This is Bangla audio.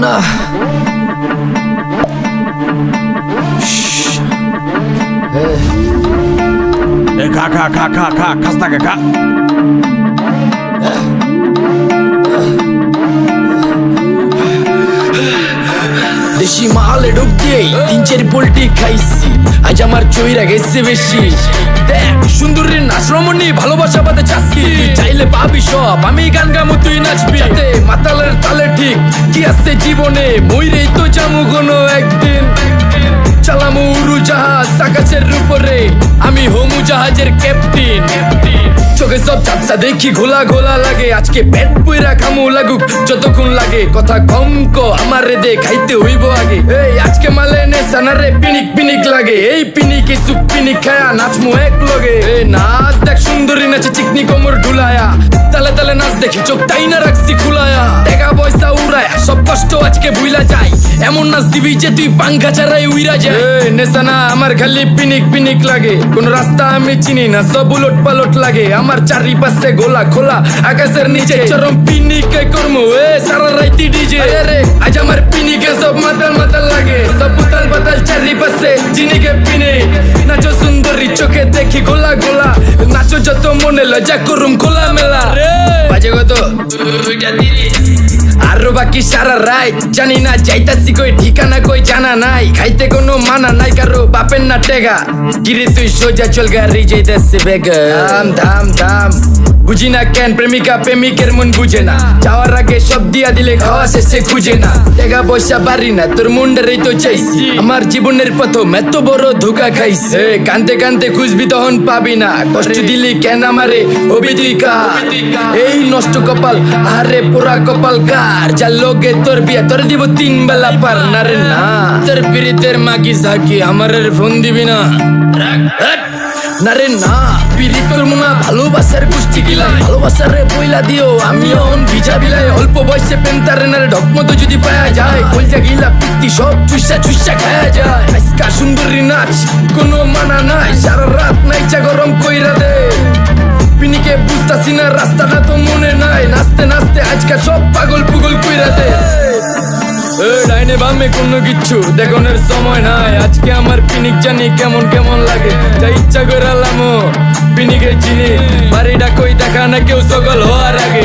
না খা খা খা খা খা খাস না খা দেশি মালে ঢুক দিয়েই 3-4 পোল্ট্রি খাইছি, আজ আমার চইরা গেছে বেশি। দেখ সুন্দরীর নাচ রমণী, ভালোবাসা বাদে চাচ্ছি, চাইলে পাবি সব, আমি গান গামু তুই নাচবি। যাতে মাতালের তালে ঠিক কি আছে জীবনে, মইরেই তো যামু কোনো একদিন। চালামু উড়োজাহাজ আকাশের উপরে, আমি হোমু জাহাজের ক্যাপ্টেন। চোখে সব চাপসা দেখি ঘোলা ঘোলা লাগে, আজকে পেট পুইরা খামু লাগুক যতক্ষণ লাগে। কথা কম কো আমারে দে খাইতে হইব আগে, এই আজকে মালে নে সানারে পিনিক পিনিক লাগে। এই পিনিকে সুপ পিনিক খায়া নাচমু এক লগে। এই নাচ দেখ সুন্দরী নাচে চিকনি কোমর ঢুলায়া, তালে তালে নাচ দেখি চোখ তাই না রাখছি খুলায়া। টাকা পয়সা উড়ায়া সব কষ্ট আজকে ভুইলা যাই, এমন নাচ দিবি যে তুই পাঙ্খা ছাড়াই উইরা যায়। নেশানা আমার খালি পিনিক পিনিক লাগে, কোন রাস্তা আমি চিনি না, সব উলট পালট লাগে। আমার চারিপাশে গোলা খোলা আকাশের নিচে, চরম পিনিকে করমু এ সারা রাইতি ডিজে। রে আজ আমার পিনিকে সব মাতাল মাতাল লাগে, সব উতাল পাতাল চারিপাশে চিনিকে পিনিক। নাচো সুন্দরী চোখে দেখি গোলা গোলা, নাচো যত মনে লজ্জা করুম খোলা মেলা। বাজে কত আরো বাকি সারা রাত জানি না, যাইতাছি কই ঠিকানা কই জানা নাই। খাইতে কোনো মানা নাই কারো বাপের না টেগা, গিরি তুই সোজা চল গাড়ি যাইতাছে বেগা। দাম দাম দাম বুঝি না কেন প্রেমিকা প্রেমিকের মন বুঝে না, যাওয়ার আগে সব দিয়া দিলে খাওয়া শেষে খুঁজে না। টাকা পয়সা পারি না তোর মুন্ডারেই তো চাইছি, আমার জীবনের প্রথম এত বড় ধোকা খাইছে। কানতে কানতে খুঁজবি তখন পাবি না, কষ্ট দিলি কেন আমারে হবি তুই কার। এই নষ্ট কপাল আরে পোড়া কপাল কার, যার লোকে তোর বিয়া তোর দিব 3 বেলা পার না রে না। তোর পিরিতের মাগি ঝাঁকি আমারের ফোন দিবি না না রে না। পিরিত করবো না ভালোবাসার গোষ্ঠী গিলাই, ভালোবাসারে বইলা দিও আমিও ভিজা বিলাই। অল্প বয়সে প্রেম তারে না ঢক মতো যদি পায়া যায়, কলজা গিলা পিত্তি সব চুষা চুষা খায়া যায়। আজকা সুন্দরী নাচ কোনো মানা নাই, সারা রাত নাইচা গরম কইরা দে। পিনিকে বুঝতাছি না রাস্তাটা তো মনে নাই, নাচতে নাচতে আজকা সব পাগল পুগল কইরা দে। ডাইনে বামে কোনো কিচ্ছু দেখনের সময় নাই, আজকে আমার পিনিক জানি কেমন কেমন লাগে। যা ইচ্ছা করে লামো পিনিকে চিনি, বাড়িটা কই দেখা না কেউ সকল হওয়ার আগে।